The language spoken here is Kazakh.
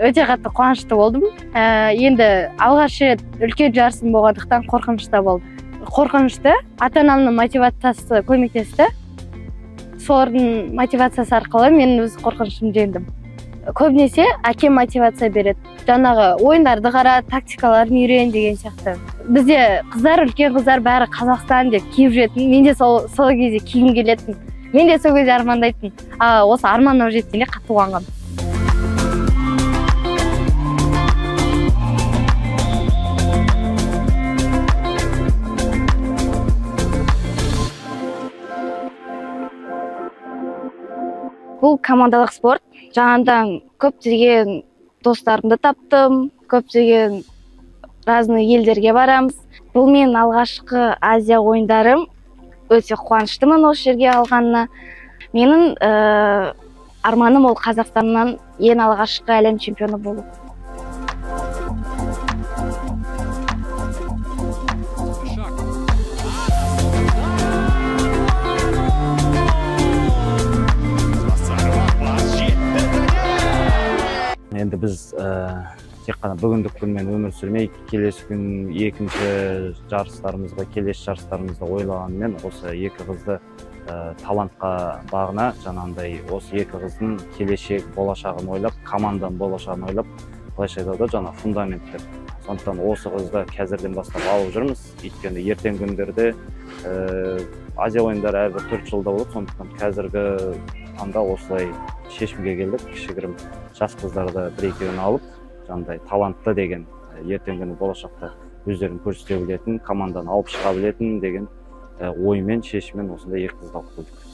өте қатты қуанышты болдым. Енді алғаш рет үлкен жарысым болғандықтан қорқынышта болды. Қорқынышты ата-анамның мотивациясы көмектесті. Солардың мотивациясы арқылы мен өз қорқынышымды жеңдім. Көбінесе әкем мотивация береді. Жаңағы ойындарды қара, тактикаларын үйрен деген сияқты. Бізде қыздар, үлкен қыздар бәрі Қазақстан деп киіп жүретін. Мен де сол кезде киім келетін. Мен де сол кезде армандайтын. Осы арманыма жеткенде қатты қуанғам. Бұл командалық спорт. Жаңадан көптеген достарымды таптым, көптеген разный елдерге барамыз. Бұл мен алғашқы Азия ойындарым. Өте қуаныштымын осы жерге алғанына. Менің арманым ол Қазақстаннан ең алғашқы әлем чемпионы болу. Енді біз тек қана бүгіндік күнмен өмір сүрмей, келесі күн екінші жарыстарымызға, келесі жарыстарымызды ойлағанымен осы екі қызды талантқа бағына, жаңағындай осы екі қыздың келешек болашағын ойлап, команданың болашағын ойлап, былайша айтқанда жаңа фундамент деп. Сондықтан осы қызды қазірден бастап алып жүрміз. Өйткені ертеңгі күндерде Азия ойындары әрбір 4 жылда болады. Сондықтан қазіргі таңда осылай шешімге келдік. Кішігірім жас қыздарды бір-екеуін алып, жаңағыдай талантты деген, ертеңгі күні болашақта өздерін көрсете білетін, команданы алып шыға білетін деген оймен, шешіммен осындай екі қызды алып қойдық.